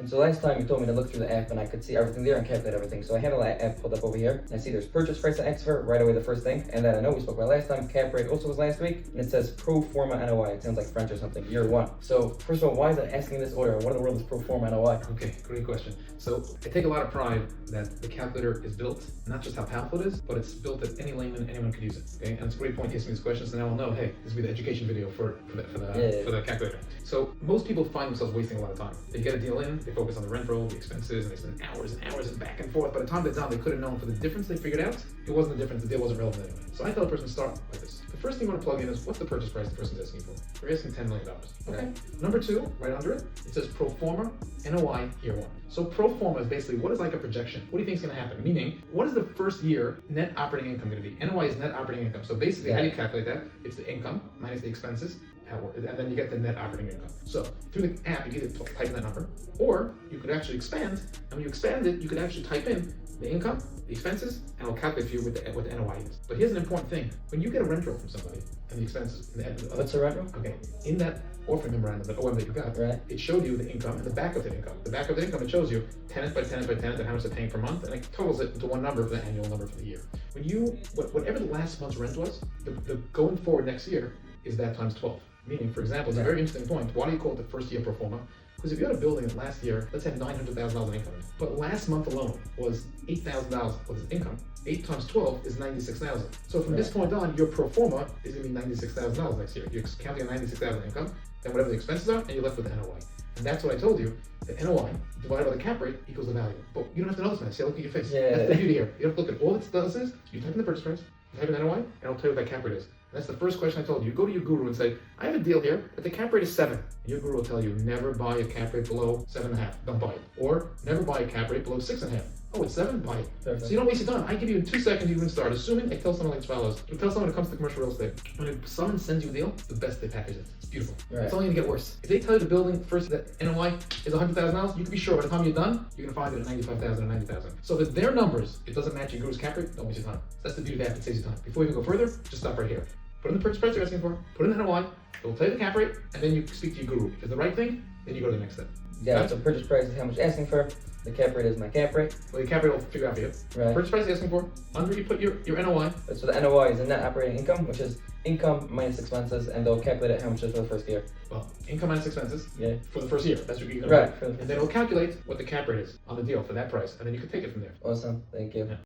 And so last time you told me to look through the app and I could see everything there and calculate everything. So I have the app pulled up over here and I see there's purchase price I asked for right away the first thing. And then I know we spoke about last time, cap rate also was last week. And it says pro forma NOI. It sounds like French or something, year one. So first of all, why is it asking this order? What in the world is pro forma NOI? Okay, great question. So I take a lot of pride that the calculator is built, not just how powerful it is, but it's built that any layman, anyone could use it. Okay, and it's a great point to ask me these questions, and now I'll know, hey, this will be the education video for the calculator. So most people find themselves wasting a lot of time. They get a deal in, they focus on the rent roll, the expenses, and they spend hours and hours and back and forth. By the time they're done, they could have known for the difference they figured out, it wasn't the difference, the deal wasn't relevant anyway. So I tell a person to start like this. The first thing you want to plug in is what's the purchase price the person's asking for? They're asking $10 million. Okay. Number two, right under it, it says pro forma NOI year one. So pro forma is basically what is like a projection. What do you think is going to happen? Meaning, what is the first year net operating income going to be? NOI is net operating income. So basically, how do you calculate that? It's the income minus the expenses, and then you get the net operating income. So through the app, you can either type in that number, or you could actually expand. And when you expand it, you could actually type in the income, the expenses, and it'll calculate for you what the NOI is. But here's an important thing. When you get a rent roll from somebody, and the expenses, What's a rent roll? Okay, in that offering memorandum, that OM that you got, right, it showed you the income and the back of the income. The back of the income, it shows you tenant by tenant by tenant and how much they're paying per month, and it totals it into one number for the annual number for the year. When you, whatever the last month's rent was, the going forward next year is that times 12. Meaning, for example, it's a very interesting point. Why do you call it the first year pro forma? Because if you had a building that last year, let's say $900,000 in income, but last month alone was $8,000 was its income. 8 times 12 is $96,000. So from this point on, your pro forma is going to be $96,000 next year. You're counting on $96,000 income, then whatever the expenses are, and you're left with the NOI. And that's what I told you. The NOI divided by the cap rate equals the value. But you don't have to know this, man. See, look at your face. Yeah. That's the beauty here. You don't have to look at all it does is you type in the purchase price, you type in NOI, and it'll tell you what that cap rate is. And that's the first question I told you. You go to your guru and say, I have a deal here, but the cap rate is 7. And your guru will tell you, never buy a cap rate below 7.5. Don't buy it. Or never buy a cap rate below 6.5. Oh, it's 7? Buy it. Perfect. So you don't waste your time. I give you in 2 seconds, you can start. Assuming I tell someone like as follows. You tell someone when it comes to commercial real estate, when someone sends you a deal, the best they package it. It's beautiful. Right. It's only going to get worse. If they tell you the building first that NOI is $100,000, you can be sure by the time you're done, you're going to find it at $95,000 or $90,000. So if it's their numbers, it doesn't match your guru's cap rate, don't waste your time. That's the beauty of the app. It saves you time. Before you even go further, just stop right here. Put in the purchase price you're asking for, put in the NOI, it will tell you the cap rate, and then you speak to your guru. If it's the right thing, then you go to the next step. Yeah, so purchase price is how much you're asking for. The cap rate is my cap rate. Well, the cap rate will figure out for you. Right. Purchase price you're asking for, under you put your NOI. So the NOI is the net operating income, which is income minus expenses, and they'll calculate it how much it is for the first year. Well, income minus expenses for the first year. That's what you're going to Right. And then it'll calculate what the cap rate is on the deal for that price, and then you can take it from there. Awesome. Thank you. Yeah.